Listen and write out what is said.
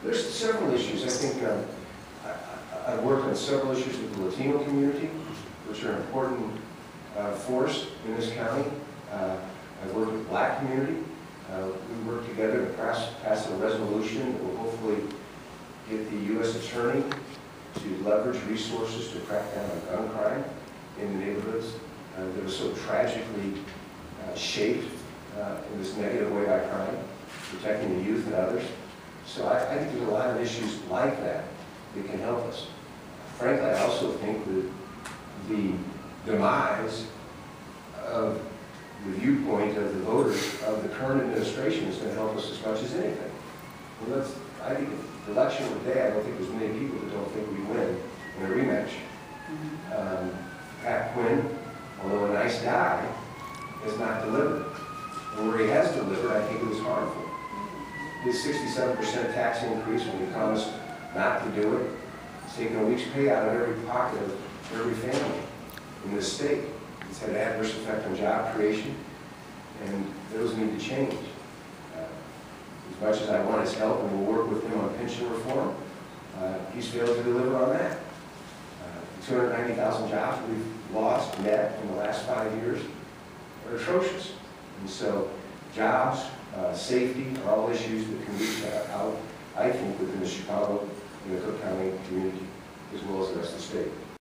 There's several issues. I think I've worked on several issues with the Latino community, which are an important force in this county. I've worked with the Black community. We worked together to pass a resolution that will hopefully get the U.S. Attorney to leverage resources to crack down on gun crime in the neighborhoods that are so tragically shaped in this negative way by crime, protecting the youth and others. So I think there's a lot of issues like that that can help us. Frankly, I also think that the demise of the viewpoint of the voters of the current administration is going to help us as much as anything. Well, I think if the election were today, I don't think there's many people that don't think we win in a rematch. Pat Quinn, although a nice guy, has not delivered. And where he has delivered, I think it was harmful. His 67% tax increase when he promised not to do it, it's taken a week's pay out of every pocket of every family in this state. It's had an adverse effect on job creation, and those need to change. As much as I want his help, and we'll work with him on pension reform, he's failed to deliver on that. 290,000 jobs we've lost net in the last 5 years are atrocious. And so jobs, safety are all issues that can reach out, I think, within the Chicago and the Cook County community, as well as the rest of the state.